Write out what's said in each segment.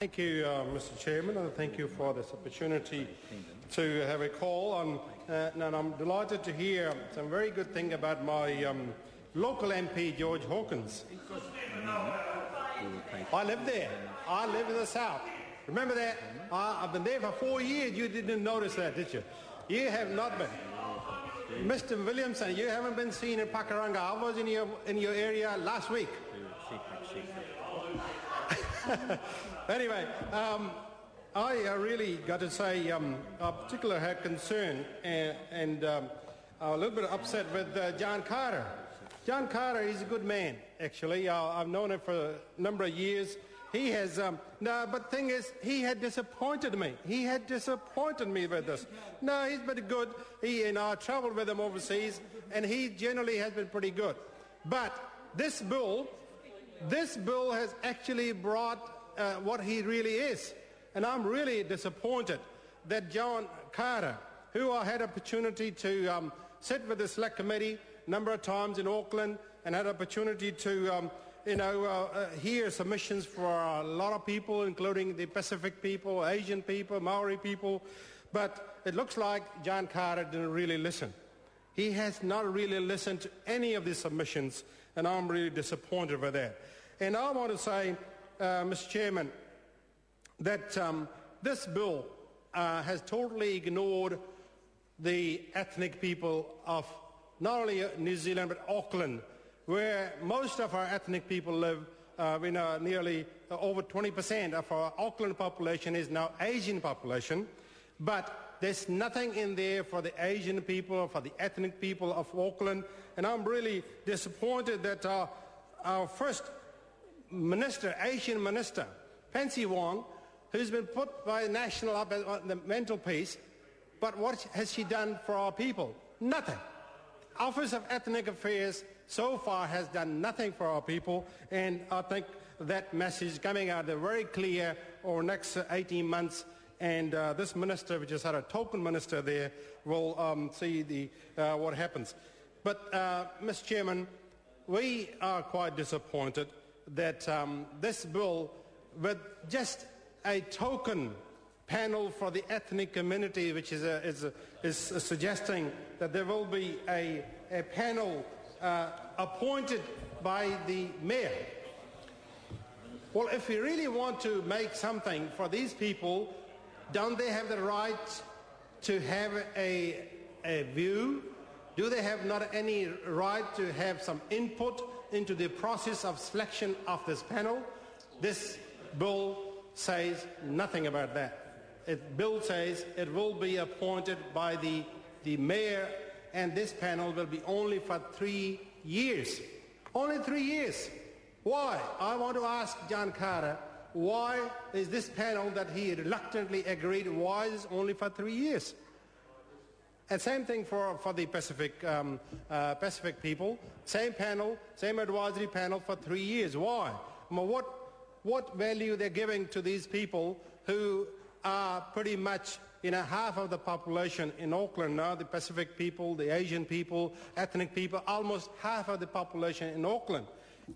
Thank you, Mr. Chairman, and thank you for this opportunity to have a call on. And I'm delighted to hear some very good thing about my local MP, George Hawkins. I live there. I live in the south. Remember that? I've been there for 4 years. You didn't notice that, did you? You have not been. Mr. Williamson, you haven't been seen in Pakuranga. I was in your area last week. Anyway, I really got to say I particularly had concern and a little bit upset with John Carter. John Carter is a good man, actually. I've known him for a number of years. He has, but the thing is, he had disappointed me. He had disappointed me with this. No, he's been good. I traveled with him overseas, and he generally has been pretty good. But this bill has actually brought what he really is. And I'm really disappointed that John Carter, who I had opportunity to sit with the select committee a number of times in Auckland and had opportunity to hear submissions for a lot of people, including the Pacific people, Asian people, Maori people. But it looks like John Carter didn't really listen. He has not really listened to any of the submissions, and I'm really disappointed with that. And I want to say, Mr. Chairman, that this bill has totally ignored the ethnic people of not only New Zealand but Auckland, where most of our ethnic people live. Nearly over 20% of our Auckland population is now Asian population, but there's nothing in there for the Asian people, for the ethnic people of Auckland, and I'm really disappointed that our first minister, Asian minister, Pansy Wong, who's been put by National up on the mental piece, but what has she done for our people? Nothing. Office of Ethnic Affairs so far has done nothing for our people, and I think that message coming out very clear over the next 18 months, and this minister, which is a token minister there, will see what happens. But, Mr. Chairman, we are quite disappointed that this bill, with just a token panel for the ethnic community, which is suggesting that there will be a panel appointed by the mayor. Well, if we really want to make something for these people, don't they have the right to have a view? Do they have not any right to have some input into the process of selection of this panel? This bill says nothing about that. The bill says it will be appointed by the mayor, and this panel will be only for 3 years. Only 3 years. Why? I want to ask John Carter, why is this panel that he reluctantly agreed, why is it only for 3 years? And same thing for the Pacific people. Same panel, same advisory panel for 3 years. Why? What value they're giving to these people who are pretty much half of the population in Auckland now, the Pacific people, the Asian people, ethnic people, almost half of the population in Auckland.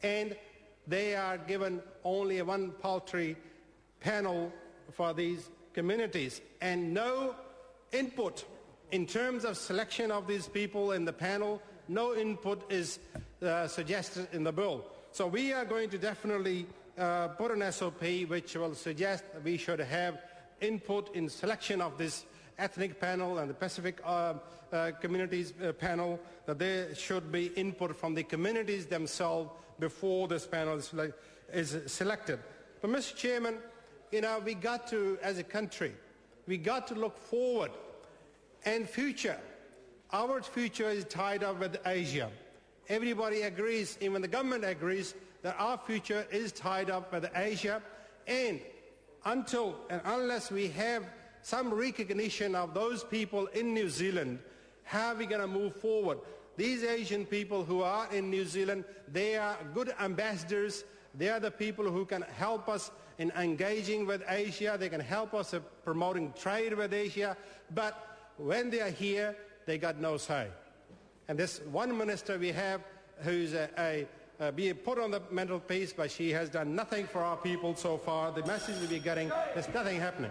And they are given only one paltry panel for these communities and no input in terms of selection of these people in the panel. No input is suggested in the bill. So we are going to definitely put an SOP which will suggest that we should have input in selection of this ethnic panel and the Pacific communities panel, that there should be input from the communities themselves before this panel is selected. But Mr. Chairman, we got to, as a country, we got to look forward and future. Our future is tied up with Asia. Everybody agrees, even the government agrees, that our future is tied up with Asia, and until and unless we have some recognition of those people in New Zealand, how are we going to move forward? These Asian people who are in New Zealand, they are good ambassadors. They are the people who can help us in engaging with Asia. They can help us in promoting trade with Asia. But when they are here, they got no say. And this one minister we have who's a be put on the mantelpiece, but she has done nothing for our people so far. The message that we're getting, there's nothing happening.